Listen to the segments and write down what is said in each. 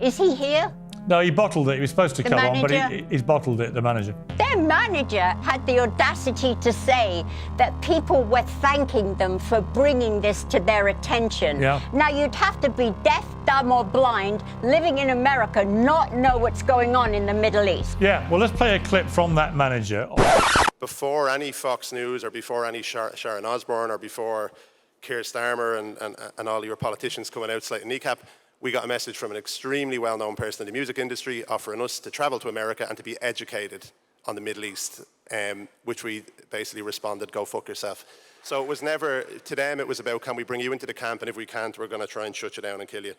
Is he here? No, he bottled it. He was supposed to The come on, but manager? he's bottled it, the manager. Their manager had the audacity to say that people were thanking them for bringing this to their attention. Yeah. Now, you'd have to be deaf, dumb or blind, living in America, not know what's going on in the Middle East. Yeah, well, let's play a clip from that manager. Before any Fox News or before any Sharon Osbourne or before Keir Starmer and all your politicians coming out slating Kneecap, we got a message from an extremely well-known person in the music industry offering us to travel to America and to be educated on the Middle East, which we basically responded, go fuck yourself. So it was never, to them it was about, can we bring you into the camp, and if we can't, we're going to try and shut you down and kill you.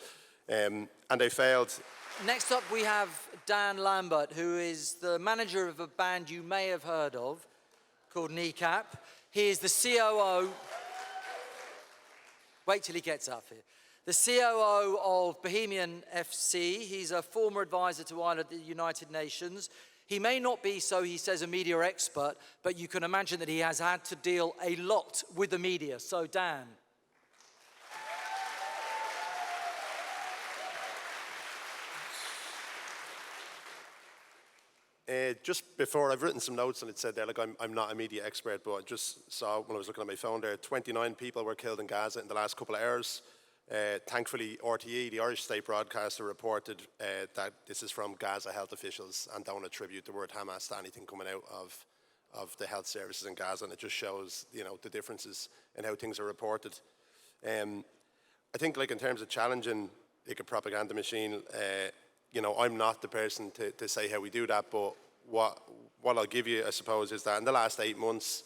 And they failed. Next up we have Dan Lambert, who is the manager of a band you may have heard of called Kneecap. He is the COO, wait till he gets up here. The COO of Bohemian FC. He's a former advisor to Ireland at the United Nations. He may not be, so he says, a media expert, but you can imagine that he has had to deal a lot with the media. So, Dan. Just before, I've written some notes and it said there, like, I'm not a media expert, but I just saw when I was looking at my phone there, 29 people were killed in Gaza in the last couple of hours. Thankfully, RTE, the Irish state broadcaster, reported that this is from Gaza health officials and don't attribute the word Hamas to anything coming out of the health services in Gaza, and it just shows, you know, the differences in how things are reported. I think, like, in terms of challenging like a propaganda machine, you know, I'm not the person to say how we do that, but what I'll give you, I suppose, is that in the last 8 months,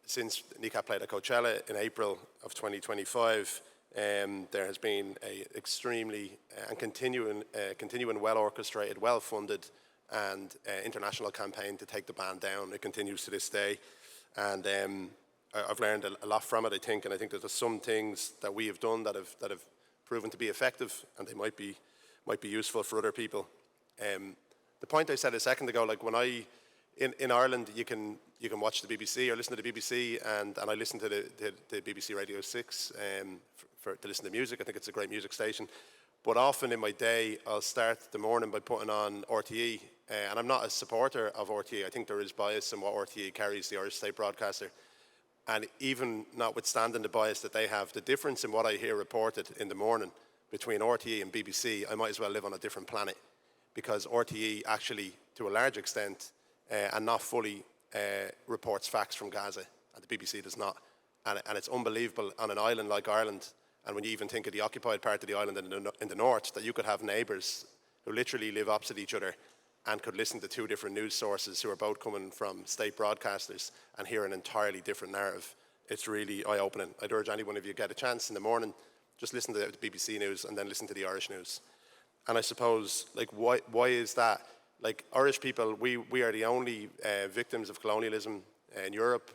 since Kneecap played at Coachella in April of 2025, there has been a extremely and continuing well-orchestrated, well-funded and international campaign to take the band down. It continues to this day, and I've learned a lot from it, I think, and I think that there's some things that we have done that have proven to be effective, and they might be useful for other people. The point I said a second ago, like, when in Ireland, you can watch the BBC or listen to the BBC, and I listen to the BBC Radio 6 to listen to music. I think it's a great music station. But often in my day, I'll start the morning by putting on RTE, and I'm not a supporter of RTE. I think there is bias in what RTE carries, the Irish state broadcaster. And even notwithstanding the bias that they have, the difference in what I hear reported in the morning between RTE and BBC, I might as well live on a different planet, because RTE actually, to a large extent, and not fully, reports facts from Gaza, and the BBC does not. And it's unbelievable on an island like Ireland, and when you even think of the occupied part of the island in the north, that you could have neighbours who literally live opposite each other and could listen to two different news sources who are both coming from state broadcasters and hear an entirely different narrative. It's really eye-opening. I'd urge anyone, if you get a chance in the morning, just listen to the BBC news and then listen to the Irish news. And I suppose, like, why is that? Like, Irish people, we are the only victims of colonialism in Europe,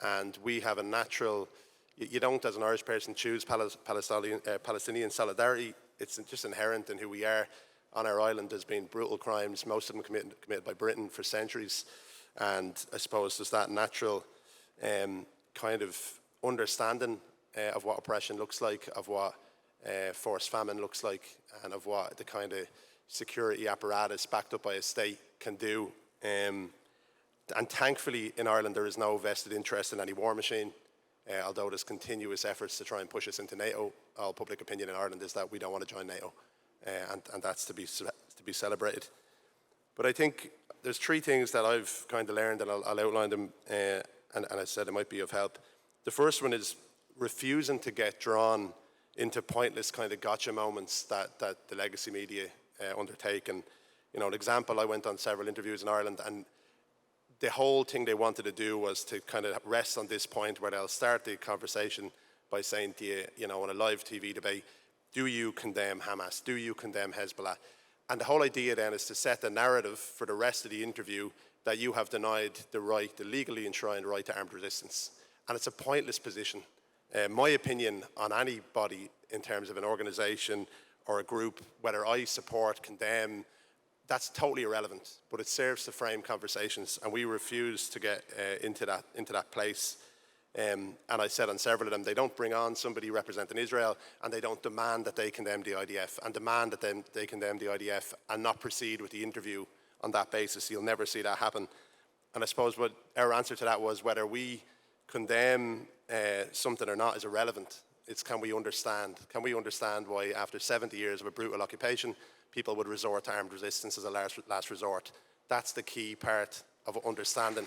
and we have a natural, you don't as an Irish person choose Palestinian solidarity. It's just inherent in who we are. On our island there's been brutal crimes, most of them committed by Britain for centuries, and I suppose there's that natural kind of understanding of what oppression looks like, of what forced famine looks like, and of what the kind of security apparatus backed up by a state can do. And thankfully in Ireland there is no vested interest in any war machine, although there's continuous efforts to try and push us into NATO. All public opinion in Ireland is that we don't want to join NATO, and that's to be celebrated. But I think there's three things that I've kind of learned, and I'll outline them, and I said it might be of help. The first one is refusing to get drawn into pointless kind of gotcha moments that the legacy media undertake. And, you know, an example, I went on several interviews in Ireland, and the whole thing they wanted to do was to kind of rest on this point where they'll start the conversation by saying to you, you know, on a live TV debate, do you condemn Hamas? Do you condemn Hezbollah? And the whole idea then is to set the narrative for the rest of the interview that you have denied the right, the legally enshrined right to armed resistance. And it's a pointless position. My opinion on anybody in terms of an organisation or a group, whether I support, condemn, that's totally irrelevant, but it serves to frame conversations, and we refuse to get into that place. And I said on several of them, they don't bring on somebody representing Israel, and they don't demand that they condemn the IDF, and demand that they condemn the IDF and not proceed with the interview on that basis. You'll never see that happen. And I suppose what our answer to that was, whether we condemn something or not is irrelevant. It's can we understand? Can we understand why after 70 years of a brutal occupation, people would resort to armed resistance as a last resort? That's the key part of understanding.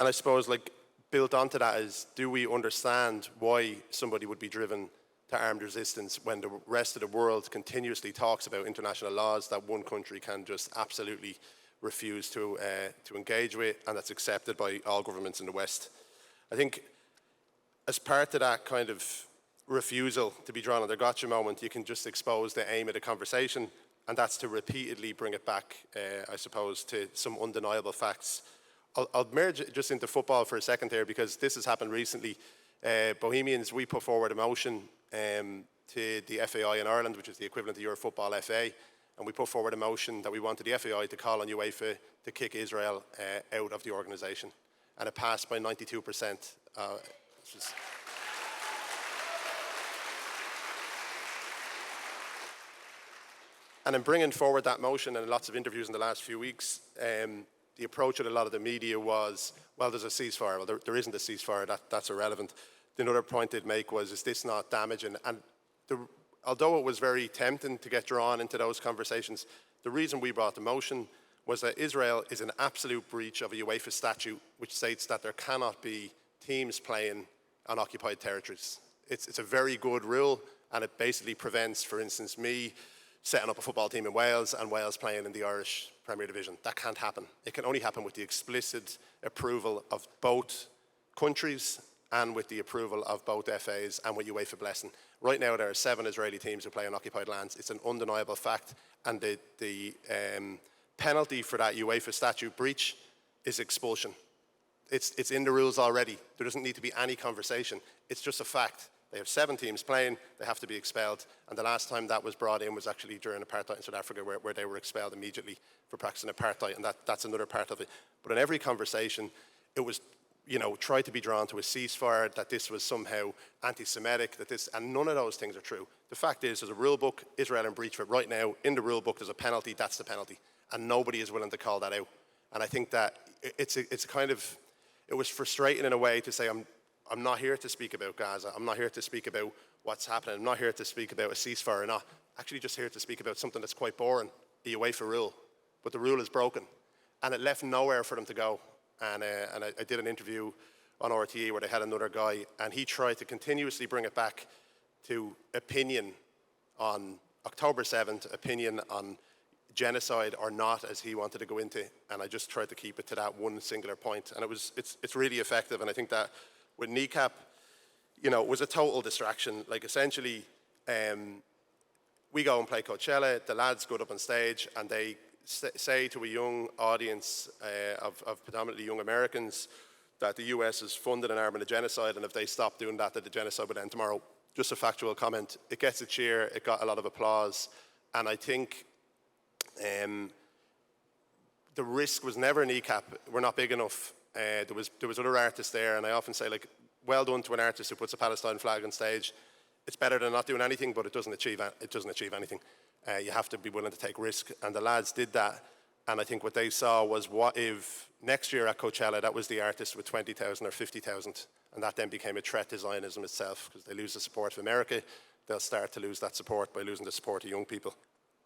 And I suppose, like, built onto that is, do we understand why somebody would be driven to armed resistance when the rest of the world continuously talks about international laws that one country can just absolutely refuse to engage with, and that's accepted by all governments in the West? I think as part of that kind of refusal to be drawn on their gotcha moment, you can just expose the aim of the conversation, and that's to repeatedly bring it back, I suppose, to some undeniable facts. I'll merge it just into football for a second here, because this has happened recently. Bohemians, we put forward a motion to the FAI in Ireland, which is the equivalent of your football FA, and we put forward a motion that we wanted the FAI to call on UEFA to kick Israel out of the organisation. And it passed by 92%. And in bringing forward that motion and lots of interviews in the last few weeks, the approach of a lot of the media was, well, there's a ceasefire. Well, there isn't a ceasefire. That's irrelevant. Another point they'd make was, is this not damaging? And although it was very tempting to get drawn into those conversations, the reason we brought the motion was that Israel is an absolute breach of a UEFA statute which states that there cannot be teams playing on occupied territories. It's a very good rule, and it basically prevents, for instance, me setting up a football team in Wales and Wales playing in the Irish Premier Division. That can't happen. It can only happen with the explicit approval of both countries and with the approval of both FAs and with UEFA blessing. Right now there are 7 Israeli teams who play on occupied lands. It's an undeniable fact, and the penalty for that UEFA statute breach is expulsion. It's in the rules already. There doesn't need to be any conversation. It's just a fact. They have 7 teams playing, they have to be expelled. And the last time that was brought in was actually during apartheid in South Africa, where they were expelled immediately for practicing apartheid, and that's another part of it. But in every conversation, it was, tried to be drawn to a ceasefire, that this was somehow anti-Semitic, and none of those things are true. The fact is, there's a rule book, Israel in breach of it right now. In the rule book, there's a penalty, that's the penalty. And nobody is willing to call that out. And I think that it was frustrating in a way to say, I'm not here to speak about Gaza. I'm not here to speak about what's happening. I'm not here to speak about a ceasefire or not. Actually just here to speak about something that's quite boring, the UEFA rule. But the rule is broken. And it left nowhere for them to go. And I did an interview on RTE where they had another guy, and he tried to continuously bring it back to opinion on October 7th, opinion on genocide or not, as he wanted to go into. And I just tried to keep it to that one singular point. And it's really effective. And I think that with Kneecap, it was a total distraction. Like, essentially, we go and play Coachella, the lads go up on stage, and they say to a young audience of predominantly young Americans that the US is funding and arming a genocide, and if they stop doing that the genocide would end tomorrow. Just a factual comment. It gets a cheer, it got a lot of applause, and I think the risk was never Kneecap. We're not big enough. There was other artists there, and I often say, like, well done to an artist who puts a Palestine flag on stage. It's better than not doing anything, but it doesn't achieve anything. You have to be willing to take risk, and the lads did that. And I think what they saw was, what if next year at Coachella that was the artist with 20,000 or 50,000, and that then became a threat to Zionism itself, because they lose the support of America, they'll start to lose that support by losing the support of young people.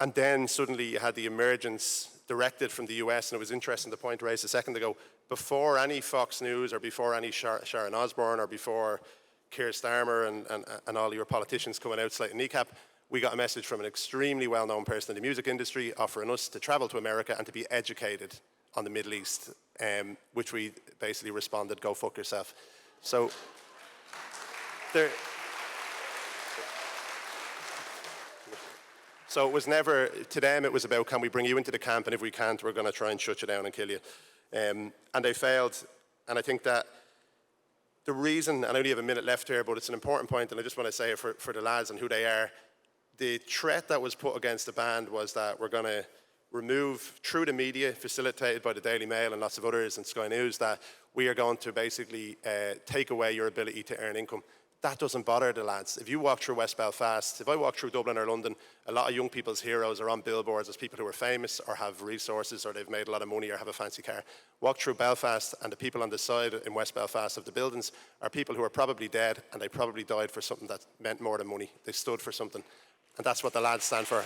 And then suddenly you had the emergence directed from the US, and it was interesting, the point raised a second ago, before any Fox News or before any Sharon Osbourne or before Keir Starmer and all your politicians coming out slating Kneecap, we got a message from an extremely well-known person in the music industry offering us to travel to America and to be educated on the Middle East, which we basically responded, go fuck yourself. So So it was never, to them it was about, can we bring you into the camp, and if we can't, we're going to try and shut you down and kill you. And they failed. And I think that the reason, and I only have a minute left here, but it's an important point, and I just want to say it for the lads and who they are. The threat that was put against the band was that we're going to remove, through the media, facilitated by the Daily Mail and lots of others and Sky News, that we are going to basically take away your ability to earn income. That doesn't bother the lads. If you walk through West Belfast, if I walk through Dublin or London, a lot of young people's heroes are on billboards as people who are famous or have resources or they've made a lot of money or have a fancy car. Walk through Belfast and the people on the side in West Belfast of the buildings are people who are probably dead, and they probably died for something that meant more than money. They stood for something. And that's what the lads stand for.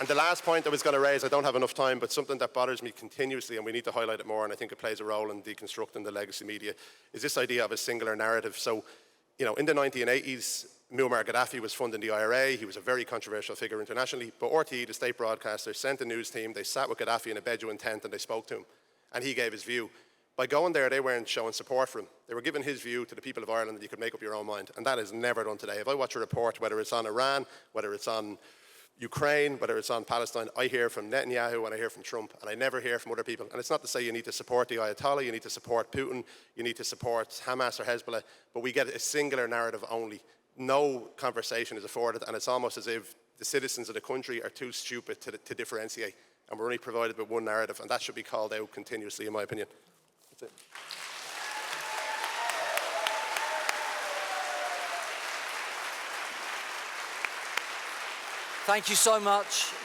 And the last point I was going to raise, I don't have enough time, but something that bothers me continuously, and we need to highlight it more, and I think it plays a role in deconstructing the legacy media, is this idea of a singular narrative. So, you know, in the 1980s, Muammar Gaddafi was funding the IRA. He was a very controversial figure internationally, but RTE, the state broadcaster, sent a news team. They sat with Gaddafi in a Bedouin tent and they spoke to him, and he gave his view. By going there, they weren't showing support for him. They were giving his view to the people of Ireland that you could make up your own mind, and that is never done today. If I watch a report, whether it's on Iran, whether it's on Ukraine, whether it's on Palestine, I hear from Netanyahu and I hear from Trump, and I never hear from other people. And it's not to say you need to support the Ayatollah, you need to support Putin, you need to support Hamas or Hezbollah, but we get a singular narrative only. No conversation is afforded, and it's almost as if the citizens of the country are too stupid to differentiate, and we're only provided with one narrative, and that should be called out continuously, in my opinion. That's it. Thank you so much.